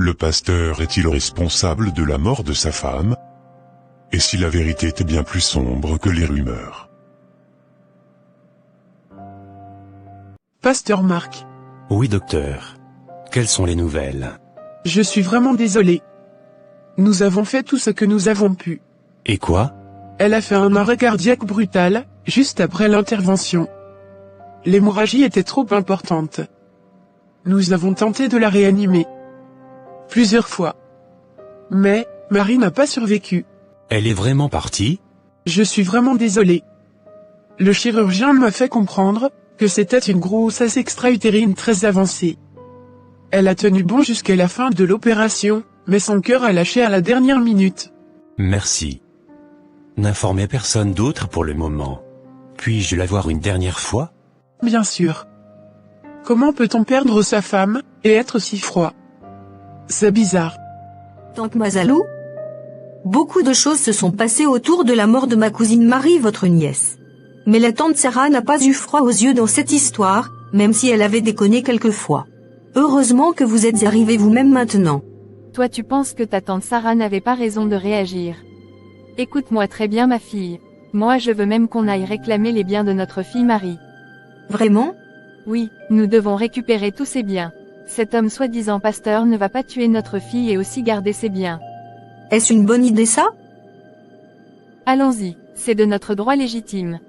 Le pasteur est-il responsable de la mort de sa femme? Et si la vérité était bien plus sombre que les rumeurs? Pasteur Marc. Oui, docteur. Quelles sont les nouvelles? Je suis vraiment désolé. Nous avons fait tout ce que nous avons pu. Et quoi? Elle a fait un arrêt cardiaque brutal, juste après l'intervention. L'hémorragie était trop importante. Nous avons tenté de la réanimer. Plusieurs fois. Mais, Marie n'a pas survécu. Elle est vraiment partie? Je suis vraiment désolé. Le chirurgien m'a fait comprendre que c'était une grossesse extra-utérine très avancée. Elle a tenu bon jusqu'à la fin de l'opération, mais son cœur a lâché à la dernière minute. Merci. N'informez personne d'autre pour le moment. Puis-je la voir une dernière fois? Bien sûr. Comment peut-on perdre sa femme, et être si froid? C'est bizarre. Tante Mazalou? Beaucoup de choses se sont passées autour de la mort de ma cousine Marie, votre nièce. Mais la tante Sarah n'a pas eu froid aux yeux dans cette histoire, même si elle avait déconné quelquefois. Heureusement que vous êtes arrivé vous-même maintenant. Toi tu penses que ta tante Sarah n'avait pas raison de réagir. Écoute-moi très bien ma fille. Moi je veux même qu'on aille réclamer les biens de notre fille Marie. Vraiment? Oui, nous devons récupérer tous ses biens. Cet homme soi-disant pasteur ne va pas tuer notre fille et aussi garder ses biens. Est-ce une bonne idée ça? Allons-y, c'est de notre droit légitime.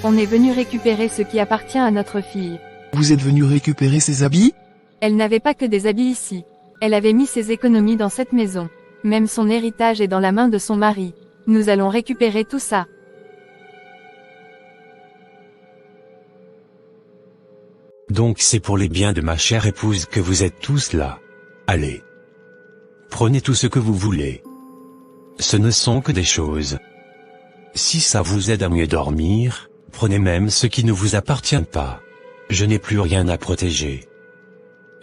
On est venu récupérer ce qui appartient à notre fille. Vous êtes venu récupérer ses habits? Elle n'avait pas que des habits ici. Elle avait mis ses économies dans cette maison. Même son héritage est dans la main de son mari. Nous allons récupérer tout ça. Donc c'est pour les biens de ma chère épouse que vous êtes tous là. Allez. Prenez tout ce que vous voulez. Ce ne sont que des choses. Si ça vous aide à mieux dormir, prenez même ce qui ne vous appartient pas. Je n'ai plus rien à protéger.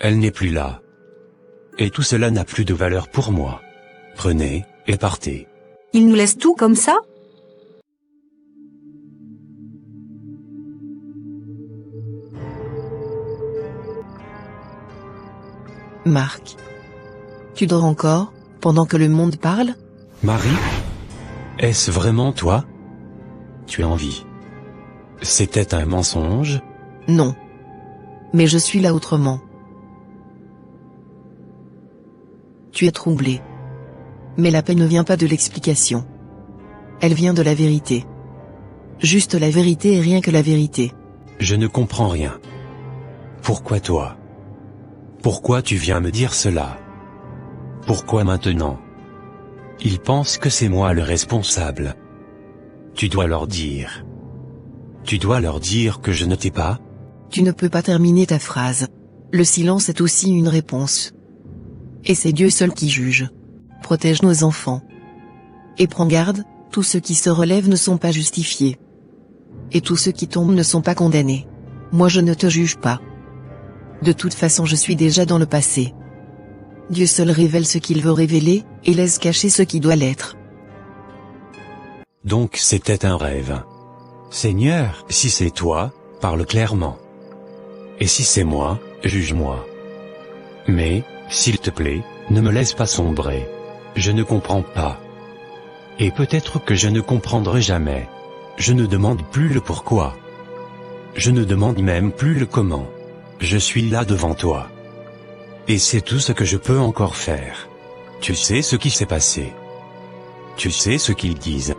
Elle n'est plus là. Et tout cela n'a plus de valeur pour moi. Prenez, et partez. Il nous laisse tout comme ça? Marc. Tu dors encore, pendant que le monde parle? Marie? Est-ce vraiment toi? Tu es en vie. C'était un mensonge? Non. Mais je suis là autrement. Tu es troublé. Mais la paix ne vient pas de l'explication. Elle vient de la vérité. Juste la vérité et rien que la vérité. Je ne comprends rien. Pourquoi toi? Pourquoi tu viens me dire cela? Pourquoi maintenant? Ils pensent que c'est moi le responsable. Tu dois leur dire. Tu dois leur dire que je ne t'ai pas? Tu ne peux pas terminer ta phrase. Le silence est aussi une réponse. Et c'est Dieu seul qui juge. Protège nos enfants. Et prends garde, tous ceux qui se relèvent ne sont pas justifiés. Et tous ceux qui tombent ne sont pas condamnés. Moi je ne te juge pas. De toute façon je suis déjà dans le passé. Dieu seul révèle ce qu'il veut révéler, et laisse cacher ce qui doit l'être. Donc c'était un rêve. Seigneur, si c'est toi, parle clairement. Et si c'est moi, juge-moi. Mais, s'il te plaît, ne me laisse pas sombrer. Je ne comprends pas. Et peut-être que je ne comprendrai jamais. Je ne demande plus le pourquoi. Je ne demande même plus le comment. Je suis là devant toi. Et c'est tout ce que je peux encore faire. Tu sais ce qui s'est passé. Tu sais ce qu'ils disent.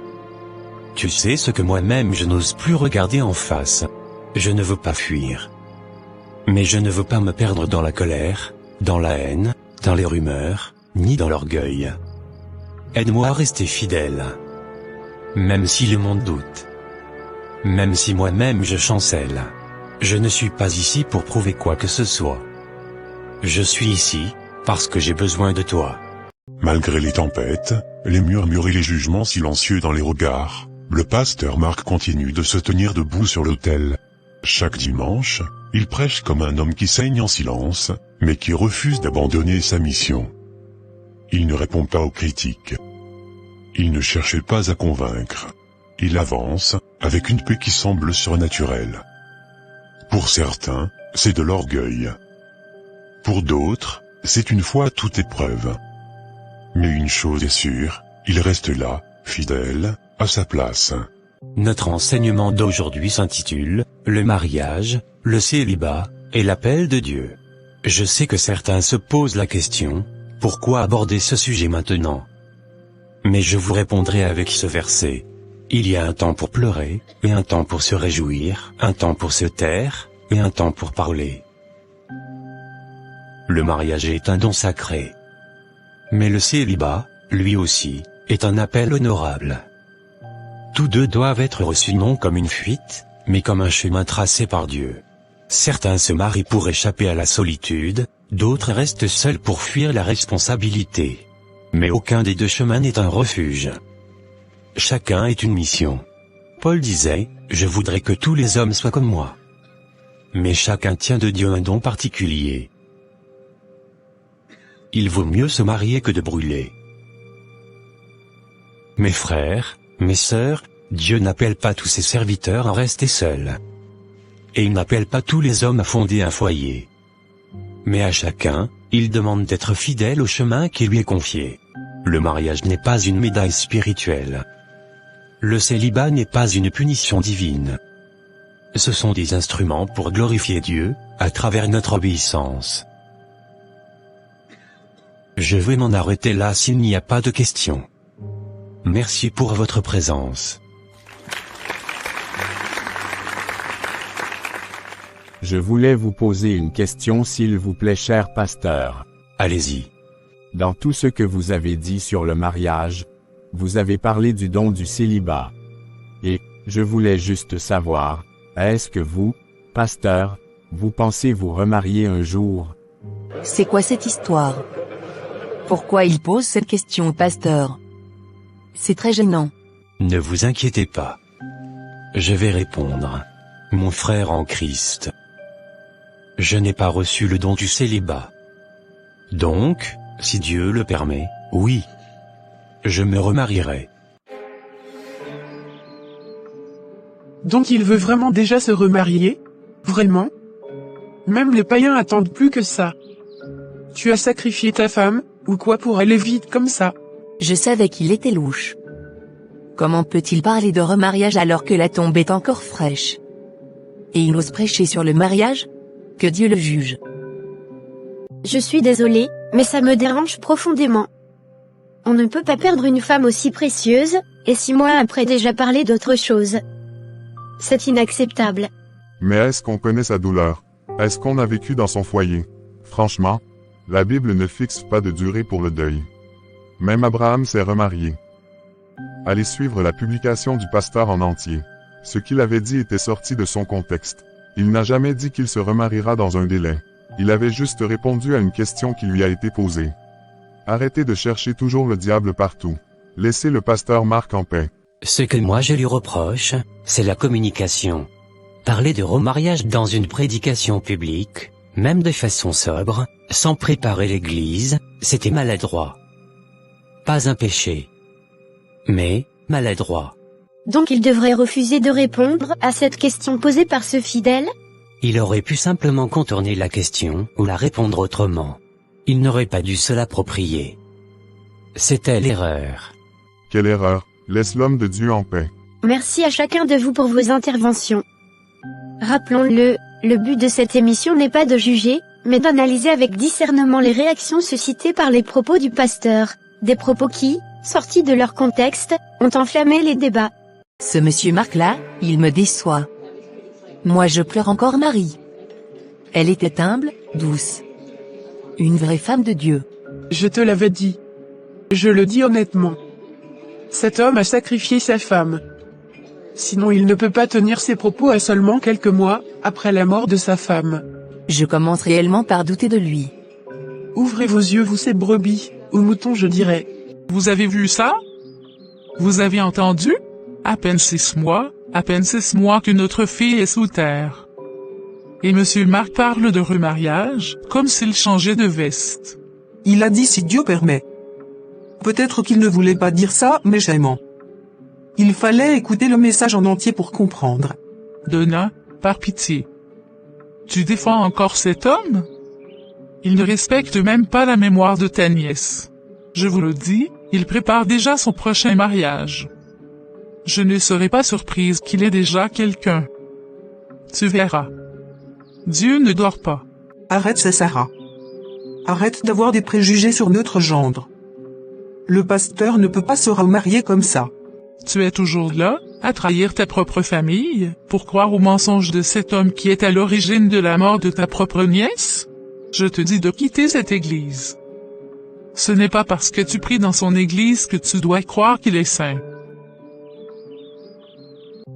Tu sais ce que moi-même je n'ose plus regarder en face. Je ne veux pas fuir. Mais je ne veux pas me perdre dans la colère, dans la haine, dans les rumeurs, ni dans l'orgueil. Aide-moi à rester fidèle. Même si le monde doute. Même si moi-même je chancelle. Je ne suis pas ici pour prouver quoi que ce soit. Je suis ici, parce que j'ai besoin de toi. Malgré les tempêtes, les murmures et les jugements silencieux dans les regards, le pasteur Marc continue de se tenir debout sur l'autel. Chaque dimanche, il prêche comme un homme qui saigne en silence, mais qui refuse d'abandonner sa mission. Il ne répond pas aux critiques. Il ne cherche pas à convaincre. Il avance, avec une paix qui semble surnaturelle. Pour certains, c'est de l'orgueil. Pour d'autres, c'est une foi à toute épreuve. Mais une chose est sûre, il reste là, fidèle, à sa place. Notre enseignement d'aujourd'hui s'intitule « Le mariage, le célibat, et l'appel de Dieu ». Je sais que certains se posent la question, pourquoi aborder ce sujet maintenant? Mais je vous répondrai avec ce verset. Il y a un temps pour pleurer, et un temps pour se réjouir, un temps pour se taire, et un temps pour parler. Le mariage est un don sacré. Mais le célibat, lui aussi, est un appel honorable. Tous deux doivent être reçus non comme une fuite, mais comme un chemin tracé par Dieu. Certains se marient pour échapper à la solitude, d'autres restent seuls pour fuir la responsabilité. Mais aucun des deux chemins n'est un refuge. Chacun est une mission. Paul disait, « Je voudrais que tous les hommes soient comme moi. » Mais chacun tient de Dieu un don particulier. Il vaut mieux se marier que de brûler. Mes frères, mes sœurs, Dieu n'appelle pas tous ses serviteurs à rester seuls. Et il n'appelle pas tous les hommes à fonder un foyer. Mais à chacun, il demande d'être fidèle au chemin qui lui est confié. Le mariage n'est pas une médaille spirituelle. Le célibat n'est pas une punition divine. Ce sont des instruments pour glorifier Dieu, à travers notre obéissance. Je vais m'en arrêter là s'il n'y a pas de questions. Merci pour votre présence. Je voulais vous poser une question s'il vous plaît, cher pasteur. Allez-y. Dans tout ce que vous avez dit sur le mariage, vous avez parlé du don du célibat. Et, je voulais juste savoir, est-ce que vous, pasteur, vous pensez vous remarier un jour? C'est quoi cette histoire? Pourquoi il pose cette question au pasteur? C'est très gênant. Ne vous inquiétez pas. Je vais répondre. Mon frère en Christ. Je n'ai pas reçu le don du célibat. Donc, si Dieu le permet, oui. Je me remarierai. Donc il veut vraiment déjà se remarier? Vraiment? Même les païens attendent plus que ça. Tu as sacrifié ta femme, ou quoi pour aller vite comme ça? Je savais qu'il était louche. Comment peut-il parler de remariage alors que la tombe est encore fraîche? Et il ose prêcher sur le mariage? Que Dieu le juge. Je suis désolée, mais ça me dérange profondément. On ne peut pas perdre une femme aussi précieuse, et 6 mois après déjà parler d'autre chose. C'est inacceptable. Mais est-ce qu'on connaît sa douleur? Est-ce qu'on a vécu dans son foyer? Franchement, la Bible ne fixe pas de durée pour le deuil. Même Abraham s'est remarié. Allez suivre la publication du pasteur en entier. Ce qu'il avait dit était sorti de son contexte. Il n'a jamais dit qu'il se remariera dans un délai. Il avait juste répondu à une question qui lui a été posée. Arrêtez de chercher toujours le diable partout. Laissez le pasteur Marc en paix. Ce que moi je lui reproche, c'est la communication. Parler de remariage dans une prédication publique, même de façon sobre, sans préparer l'église, c'était maladroit. Pas un péché. Mais, maladroit. Donc il devrait refuser de répondre à cette question posée par ce fidèle? Il aurait pu simplement contourner la question, ou la répondre autrement. Il n'aurait pas dû se l'approprier. C'était l'erreur. Quelle erreur! Laisse l'homme de Dieu en paix. Merci à chacun de vous pour vos interventions. Rappelons-le, le but de cette émission n'est pas de juger, mais d'analyser avec discernement les réactions suscitées par les propos du pasteur, des propos qui, sortis de leur contexte, ont enflammé les débats. Ce monsieur Marc-là, il me déçoit. Moi je pleure encore Marie. Elle était humble, douce. Une vraie femme de Dieu. Je te l'avais dit. Je le dis honnêtement. Cet homme a sacrifié sa femme. Sinon il ne peut pas tenir ses propos à seulement quelques mois, après la mort de sa femme. Je commence réellement par douter de lui. Ouvrez vos yeux vous ces brebis, ou moutons je dirais. Vous avez vu ça? Vous avez entendu? À peine 6 mois que notre fille est sous terre. Et monsieur Marc parle de remariage, comme s'il changeait de veste. Il a dit si Dieu permet. Peut-être qu'il ne voulait pas dire ça méchamment. Il fallait écouter le message en entier pour comprendre. Donna, par pitié. Tu défends encore cet homme? Il ne respecte même pas la mémoire de ta nièce. Je vous le dis, il prépare déjà son prochain mariage. Je ne serai pas surprise qu'il ait déjà quelqu'un. Tu verras. Dieu ne dort pas. Arrête ça, Sarah. Arrête d'avoir des préjugés sur notre gendre. Le pasteur ne peut pas se remarier comme ça. Tu es toujours là, à trahir ta propre famille, pour croire aux mensonges de cet homme qui est à l'origine de la mort de ta propre nièce? Je te dis de quitter cette église. Ce n'est pas parce que tu pries dans son église que tu dois croire qu'il est saint.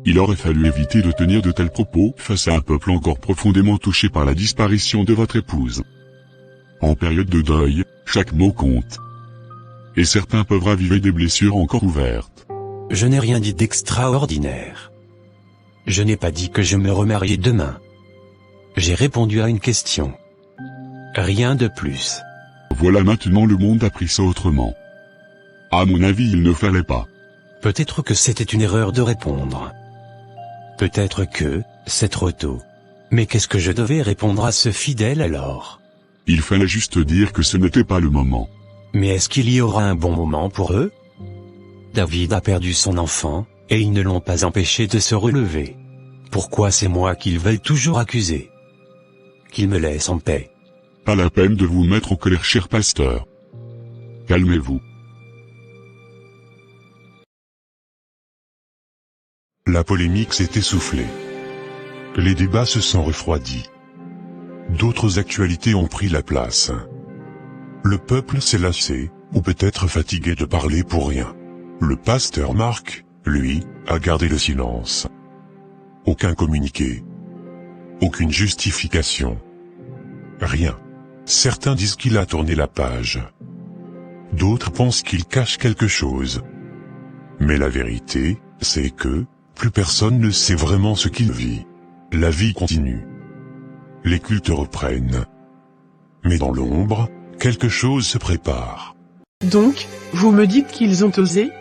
Il aurait fallu éviter de tenir de tels propos face à un peuple encore profondément touché par la disparition de votre épouse. En période de deuil, chaque mot compte. Et certains peuvent raviver des blessures encore ouvertes. Je n'ai rien dit d'extraordinaire. Je n'ai pas dit que je me remariais demain. J'ai répondu à une question. Rien de plus. Voilà, maintenant le monde a pris ça autrement. À mon avis, il ne fallait pas. Peut-être que c'était une erreur de répondre. Peut-être que, c'est trop tôt. Mais qu'est-ce que je devais répondre à ce fidèle alors? Il fallait juste dire que ce n'était pas le moment. Mais est-ce qu'il y aura un bon moment pour eux? David a perdu son enfant, et ils ne l'ont pas empêché de se relever. Pourquoi c'est moi qu'ils veulent toujours accuser? Qu'ils me laissent en paix. Pas la peine de vous mettre en colère, cher pasteur. Calmez-vous. La polémique s'est essoufflée. Les débats se sont refroidis. D'autres actualités ont pris la place. Le peuple s'est lassé, ou peut-être fatigué de parler pour rien. Le pasteur Marc, lui, a gardé le silence. Aucun communiqué. Aucune justification. Rien. Certains disent qu'il a tourné la page. D'autres pensent qu'il cache quelque chose. Mais la vérité, c'est que, plus personne ne sait vraiment ce qu'il vit. La vie continue. Les cultes reprennent. Mais dans l'ombre, quelque chose se prépare. Donc, vous me dites qu'ils ont osé?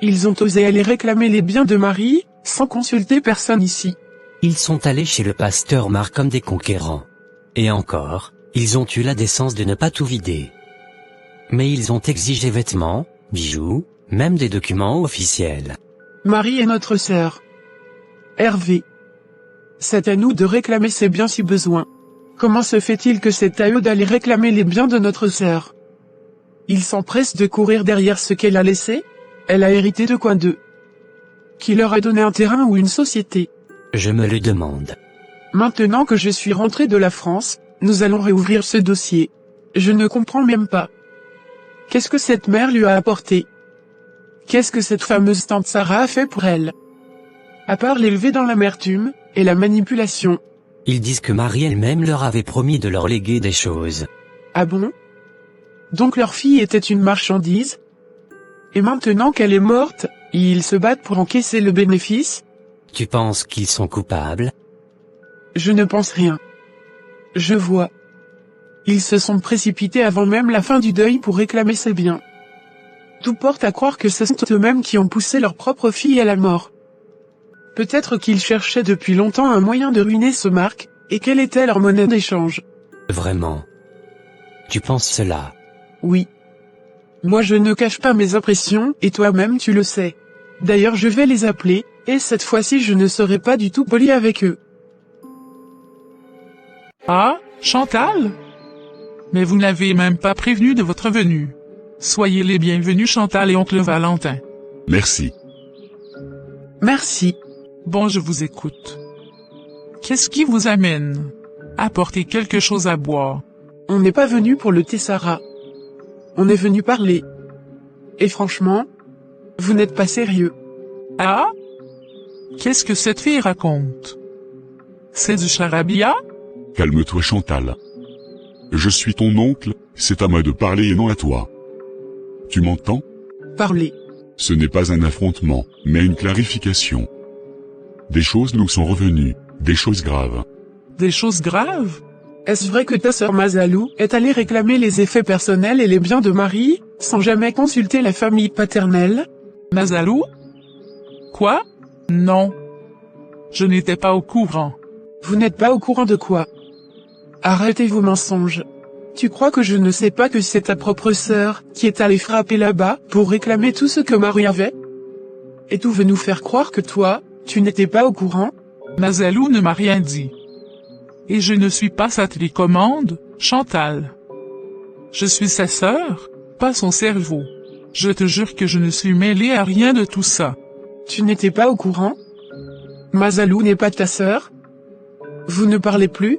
Ils ont osé aller réclamer les biens de Marie, sans consulter personne ici. Ils sont allés chez le pasteur Marc comme des conquérants. Et encore, ils ont eu la décence de ne pas tout vider. Mais ils ont exigé vêtements, bijoux, même des documents officiels. Marie est notre sœur. Hervé. C'est à nous de réclamer ses biens si besoin. Comment se fait-il que c'est à eux d'aller réclamer les biens de notre sœur? Ils s'empressent de courir derrière ce qu'elle a laissé? Elle a hérité de quoi d'eux? Qui leur a donné un terrain ou une société? Je me le demande. Maintenant que je suis rentré de la France, nous allons réouvrir ce dossier. Je ne comprends même pas. Qu'est-ce que cette mère lui a apporté? Qu'est-ce que cette fameuse tante Sarah a fait pour elle? À part l'élever dans l'amertume, et la manipulation. Ils disent que Marie elle-même leur avait promis de leur léguer des choses. Ah bon? Donc leur fille était une marchandise? Et maintenant qu'elle est morte, ils se battent pour encaisser le bénéfice? Tu penses qu'ils sont coupables? Je ne pense rien. Je vois. Ils se sont précipités avant même la fin du deuil pour réclamer ses biens. Tout porte à croire que ce sont eux-mêmes qui ont poussé leur propre fille à la mort. Peut-être qu'ils cherchaient depuis longtemps un moyen de ruiner ce Marc, et quelle était leur monnaie d'échange? Vraiment? Tu penses cela? Oui. Moi je ne cache pas mes impressions, et toi-même tu le sais. D'ailleurs je vais les appeler, et cette fois-ci je ne serai pas du tout poli avec eux. Ah, Chantal? Mais vous n'avez même pas prévenu de votre venue. Soyez les bienvenus, Chantal et oncle Valentin. Merci. Merci. Bon, je vous écoute. Qu'est-ce qui vous amène? Apportez quelque chose à boire. On n'est pas venu pour le thé, Sarah. On est venu parler. Et franchement, vous n'êtes pas sérieux. Ah? Qu'est-ce que cette fille raconte? C'est du charabia? Calme-toi, Chantal. Je suis ton oncle, c'est à moi de parler et non à toi. Tu m'entends? Parler. Ce n'est pas un affrontement, mais une clarification. Des choses nous sont revenues, des choses graves. Des choses graves? Est-ce vrai que ta sœur Mazalou est allée réclamer les effets personnels et les biens de Marie, sans jamais consulter la famille paternelle? Mazalou? Quoi? Non. Je n'étais pas au courant. Vous n'êtes pas au courant de quoi? Arrêtez vos mensonges. Tu crois que je ne sais pas que c'est ta propre sœur qui est allée frapper là-bas pour réclamer tout ce que Marie avait? Et tu veux nous faire croire que toi, tu n'étais pas au courant? Mazalou ne m'a rien dit. Et je ne suis pas sa télécommande, Chantal. Je suis sa sœur, pas son cerveau. Je te jure que je ne suis mêlée à rien de tout ça. Tu n'étais pas au courant? Mazalou n'est pas ta sœur? Vous ne parlez plus?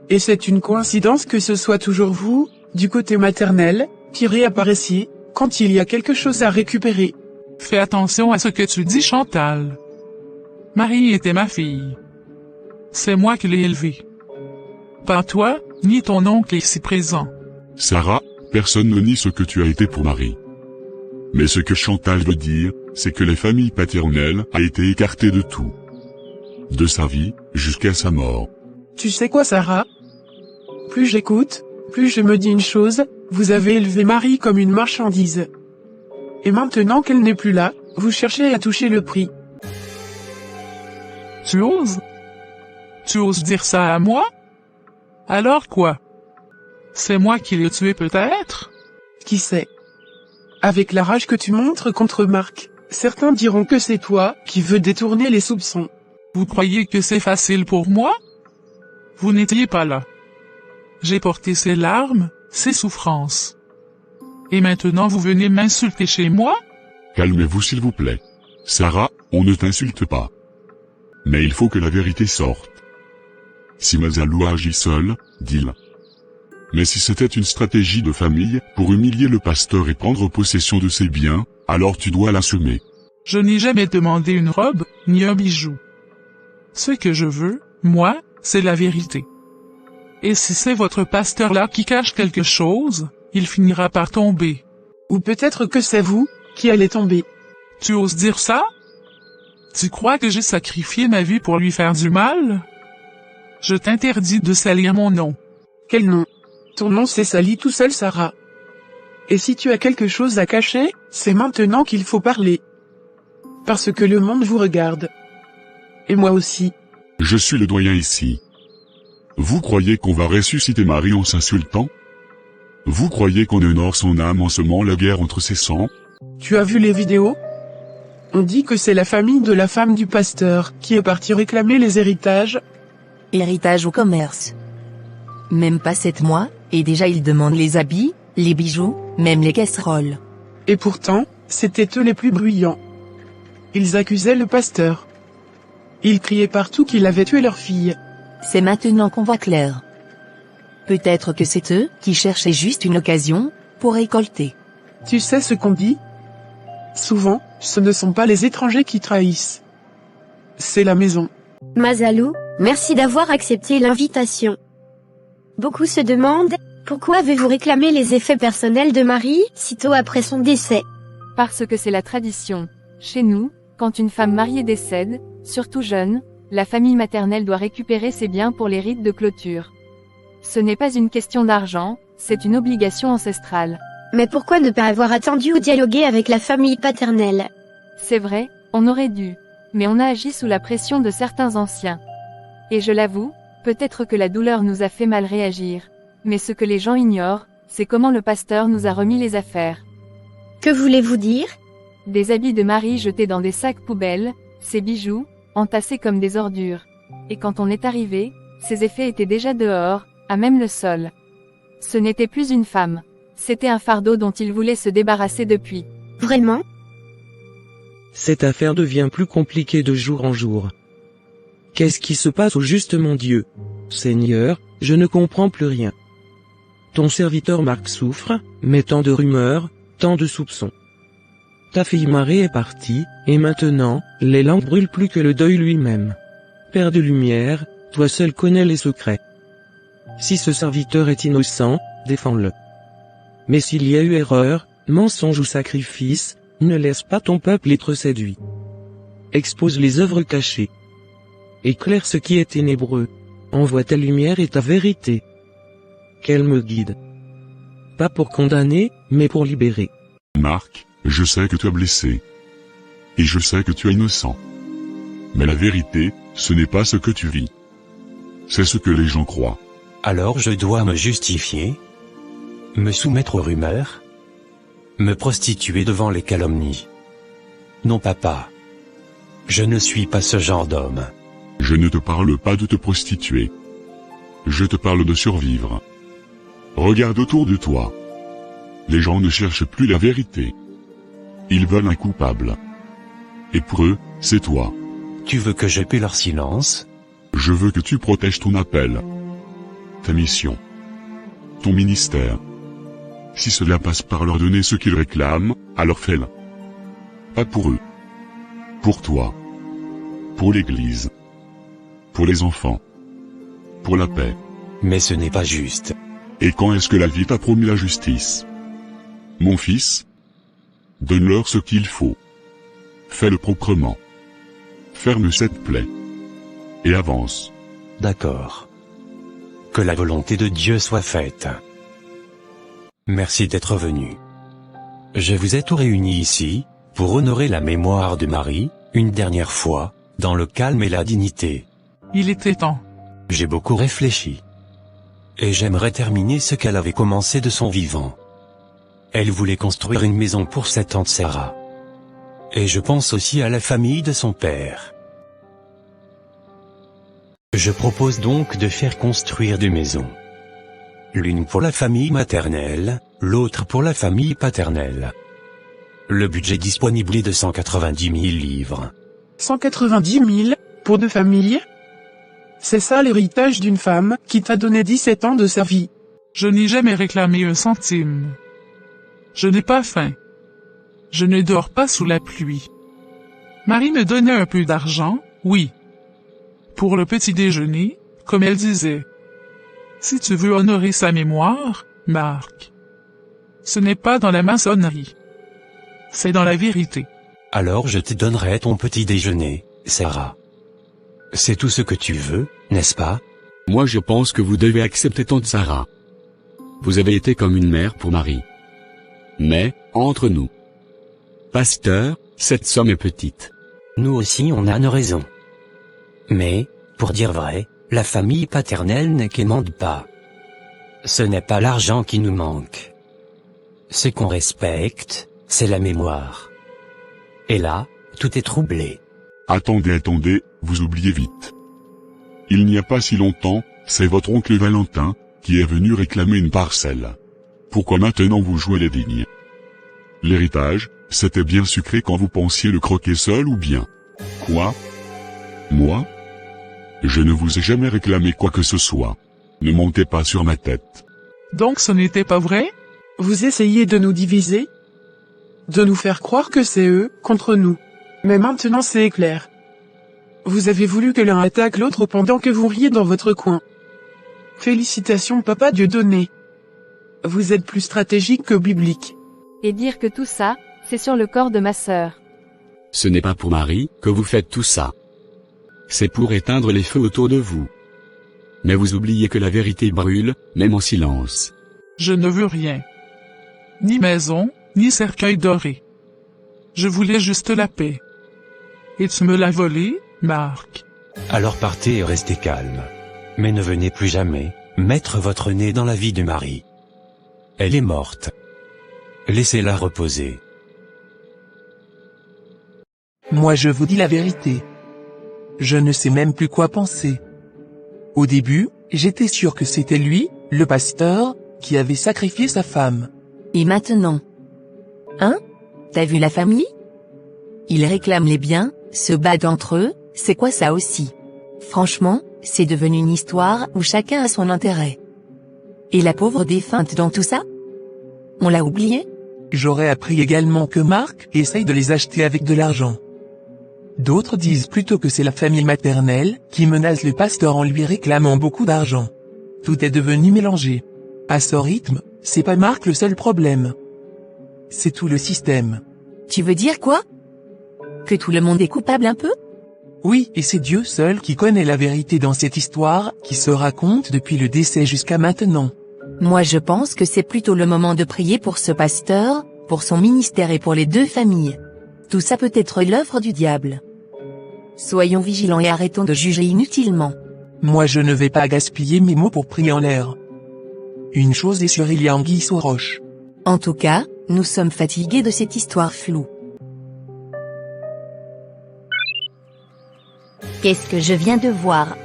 Et c'est une coïncidence que ce soit toujours vous, du côté maternel, qui réapparaissiez, quand il y a quelque chose à récupérer. Fais attention à ce que tu dis, Chantal. Marie était ma fille. C'est moi qui l'ai élevée. Pas toi, ni ton oncle ici présent. Sarah, personne ne nie ce que tu as été pour Marie. Mais ce que Chantal veut dire, c'est que la famille paternelle a été écartée de tout. De sa vie, jusqu'à sa mort. Tu sais quoi, Sarah? Plus j'écoute, plus je me dis une chose, vous avez élevé Marie comme une marchandise. Et maintenant qu'elle n'est plus là, vous cherchez à toucher le prix. Tu oses? Tu oses dire ça à moi? Alors quoi? C'est moi qui l'ai tué peut-être? Qui sait? Avec la rage que tu montres contre Marc, certains diront que c'est toi qui veux détourner les soupçons. Vous croyez que c'est facile pour moi? Vous n'étiez pas là. J'ai porté ses larmes, ses souffrances. Et maintenant vous venez m'insulter chez moi? Calmez-vous s'il vous plaît. Sarah, on ne t'insulte pas. Mais il faut que la vérité sorte. Si Mazalou a agi seul, dis-le. Mais si c'était une stratégie de famille, pour humilier le pasteur et prendre possession de ses biens, alors tu dois l'assumer. Je n'ai jamais demandé une robe, ni un bijou. Ce que je veux, moi, c'est la vérité. Et si c'est votre pasteur-là qui cache quelque chose, il finira par tomber. Ou peut-être que c'est vous qui allez tomber. Tu oses dire ça? Tu crois que j'ai sacrifié ma vie pour lui faire du mal? Je t'interdis de salir mon nom. Quel nom? Ton nom s'est sali tout seul, Sarah. Et si tu as quelque chose à cacher, c'est maintenant qu'il faut parler. Parce que le monde vous regarde. Et moi aussi. Je suis le doyen ici. Vous croyez qu'on va ressusciter Marie en s'insultant? Vous croyez qu'on honore son âme en semant la guerre entre ses sangs? Tu as vu les vidéos? On dit que c'est la famille de la femme du pasteur qui est partie réclamer les héritages. Héritage au commerce. Même pas 7 mois, et déjà ils demandent les habits, les bijoux, même les casseroles. Et pourtant, c'étaient eux les plus bruyants. Ils accusaient le pasteur. Ils criaient partout qu'il avait tué leur fille. C'est maintenant qu'on voit clair. Peut-être que c'est eux qui cherchaient juste une occasion pour récolter. Tu sais ce qu'on dit? Souvent, ce ne sont pas les étrangers qui trahissent. C'est la maison. Mazalou, merci d'avoir accepté l'invitation. Beaucoup se demandent, pourquoi avez-vous réclamé les effets personnels de Marie, sitôt après son décès? Parce que c'est la tradition. Chez nous, quand une femme mariée décède, surtout jeune, la famille maternelle doit récupérer ses biens pour les rites de clôture. Ce n'est pas une question d'argent, c'est une obligation ancestrale. Mais pourquoi ne pas avoir attendu ou dialogué avec la famille paternelle? C'est vrai, on aurait dû. Mais on a agi sous la pression de certains anciens. Et je l'avoue, peut-être que la douleur nous a fait mal réagir. Mais ce que les gens ignorent, c'est comment le pasteur nous a remis les affaires. Que voulez-vous dire? Des habits de Marie jetés dans des sacs poubelles, ses bijoux, entassés comme des ordures. Et quand on est arrivé, ses effets étaient déjà dehors, à même le sol. Ce n'était plus une femme. C'était un fardeau dont il voulait se débarrasser depuis. Vraiment? Cette affaire devient plus compliquée de jour en jour. Qu'est-ce qui se passe au juste, mon Dieu? Seigneur, je ne comprends plus rien. Ton serviteur Marc souffre, mais tant de rumeurs, tant de soupçons. Ta fille Marie est partie, et maintenant, les lampes brûlent plus que le deuil lui-même. Père de lumière, toi seul connais les secrets. Si ce serviteur est innocent, défends-le. Mais s'il y a eu erreur, mensonge ou sacrifice, ne laisse pas ton peuple être séduit. Expose les œuvres cachées. Éclaire ce qui est ténébreux. Envoie ta lumière et ta vérité. Qu'elle me guide. Pas pour condamner, mais pour libérer. Marc, je sais que tu as blessé. Et je sais que tu es innocent. Mais la vérité, ce n'est pas ce que tu vis. C'est ce que les gens croient. Alors je dois me justifier? Me soumettre aux rumeurs? Me prostituer devant les calomnies? Non papa. Je ne suis pas ce genre d'homme. Je ne te parle pas de te prostituer. Je te parle de survivre. Regarde autour de toi. Les gens ne cherchent plus la vérité. Ils veulent un coupable. Et pour eux, c'est toi. Tu veux que je paie leur silence? Je veux que tu protèges ton appel. Ta mission. Ton ministère. Si cela passe par leur donner ce qu'ils réclament, alors fais-le. Pas pour eux. Pour toi. Pour l'Église. Pour les enfants. Pour la paix. Mais ce n'est pas juste. Et quand est-ce que la vie t'a promis la justice? Mon fils, donne-leur ce qu'il faut. Fais-le proprement. Ferme cette plaie. Et avance. D'accord. Que la volonté de Dieu soit faite. Merci d'être venu. Je vous ai tous réunis ici, pour honorer la mémoire de Marie, une dernière fois, dans le calme et la dignité. Il était temps. J'ai beaucoup réfléchi. Et j'aimerais terminer ce qu'elle avait commencé de son vivant. Elle voulait construire une maison pour sa tante Sarah. Et je pense aussi à la famille de son père. Je propose donc de faire construire deux maisons. L'une pour la famille maternelle, l'autre pour la famille paternelle. Le budget disponible est de 190 000 livres. 190 000, pour deux familles? C'est ça l'héritage d'une femme qui t'a donné 17 ans de sa vie. Je n'ai jamais réclamé un centime. Je n'ai pas faim. Je ne dors pas sous la pluie. Marie me donnait un peu d'argent, oui. Pour le petit déjeuner, comme elle disait. Si tu veux honorer sa mémoire, Marc, ce n'est pas dans la maçonnerie. C'est dans la vérité. Alors je te donnerai ton petit déjeuner, Sarah. C'est tout ce que tu veux, n'est-ce pas? Moi je pense que vous devez accepter tante Sarah. Vous avez été comme une mère pour Marie. Mais, entre nous, pasteur, cette somme est petite. Nous aussi on a nos raisons. Mais, pour dire vrai, la famille paternelle ne quémande pas. Ce n'est pas l'argent qui nous manque. Ce qu'on respecte, c'est la mémoire. Et là, tout est troublé. Attendez, vous oubliez vite. Il n'y a pas si longtemps, c'est votre oncle Valentin, qui est venu réclamer une parcelle. Pourquoi maintenant vous jouez les dignes? L'héritage, c'était bien sucré quand vous pensiez le croquer seul ou bien? Quoi? Moi? Je ne vous ai jamais réclamé quoi que ce soit. Ne montez pas sur ma tête. Donc ce n'était pas vrai? Vous essayez de nous diviser? De nous faire croire que c'est eux, contre nous. Mais maintenant c'est clair. Vous avez voulu que l'un attaque l'autre pendant que vous riez dans votre coin. Félicitations papa Dieudonné. Vous êtes plus stratégique que biblique. Et dire que tout ça, c'est sur le corps de ma sœur. Ce n'est pas pour Marie que vous faites tout ça. C'est pour éteindre les feux autour de vous. Mais vous oubliez que la vérité brûle, même en silence. Je ne veux rien. Ni maison, ni cercueil doré. Je voulais juste la paix. Et tu me l'as volé, Marc. Alors partez et restez calme. Mais ne venez plus jamais mettre votre nez dans la vie de Marie. Elle est morte. Laissez-la reposer. Moi je vous dis la vérité. Je ne sais même plus quoi penser. Au début, j'étais sûr que c'était lui, le pasteur, qui avait sacrifié sa femme. Et maintenant? Hein? T'as vu la famille? Ils réclament les biens, se battent entre eux, c'est quoi ça aussi? Franchement, c'est devenu une histoire où chacun a son intérêt. Et la pauvre défunte dans tout ça? On l'a oublié? J'aurais appris également que Marc essaye de les acheter avec de l'argent. D'autres disent plutôt que c'est la famille maternelle qui menace le pasteur en lui réclamant beaucoup d'argent. Tout est devenu mélangé. À ce rythme, c'est pas Marc le seul problème. C'est tout le système. Tu veux dire quoi? Que tout le monde est coupable un peu? Oui, et c'est Dieu seul qui connaît la vérité dans cette histoire qui se raconte depuis le décès jusqu'à maintenant. Moi je pense que c'est plutôt le moment de prier pour ce pasteur, pour son ministère et pour les deux familles. Tout ça peut être l'œuvre du diable. Soyons vigilants et arrêtons de juger inutilement. Moi je ne vais pas gaspiller mes mots pour prier en l'air. Une chose est sûre, il y a anguille sous roche. En tout cas, nous sommes fatigués de cette histoire floue. Qu'est-ce que je viens de voir?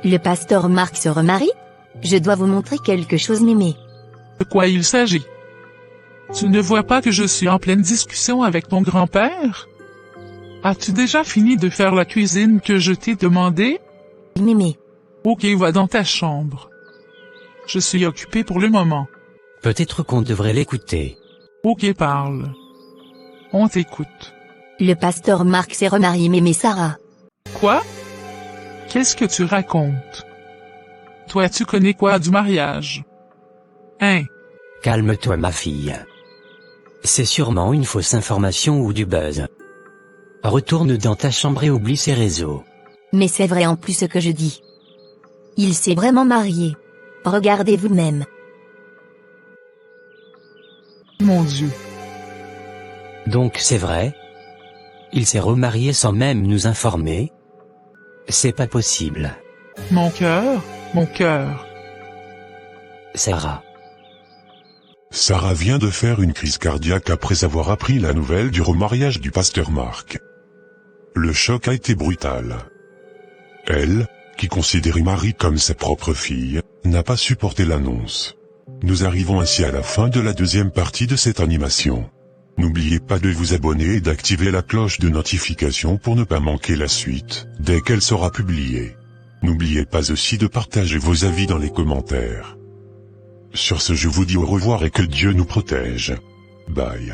Le pasteur Marc se remarie? Je dois vous montrer quelque chose, mémé. De quoi il s'agit? Tu ne vois pas que je suis en pleine discussion avec ton grand-père? As-tu déjà fini de faire la cuisine que je t'ai demandé? Mémé. Ok, va dans ta chambre. Je suis occupé pour le moment. Peut-être qu'on devrait l'écouter. Ok, parle. On t'écoute. Le pasteur Marc s'est remarié, mémé Sarah. Quoi? Qu'est-ce que tu racontes? Toi, tu connais quoi du mariage? Hein? Calme-toi, ma fille. C'est sûrement une fausse information ou du buzz. Retourne dans ta chambre et oublie ces réseaux. Mais c'est vrai en plus ce que je dis. Il s'est vraiment marié. Regardez vous-même. Mon Dieu. Donc c'est vrai? Il s'est remarié sans même nous informer? C'est pas possible. Mon cœur, mon cœur. Sarah. Sarah vient de faire une crise cardiaque après avoir appris la nouvelle du remariage du pasteur Marc. Le choc a été brutal. Elle, qui considérait Marie comme sa propre fille, n'a pas supporté l'annonce. Nous arrivons ainsi à la fin de la deuxième partie de cette animation. N'oubliez pas de vous abonner et d'activer la cloche de notification pour ne pas manquer la suite, dès qu'elle sera publiée. N'oubliez pas aussi de partager vos avis dans les commentaires. Sur ce, je vous dis au revoir et que Dieu nous protège. Bye.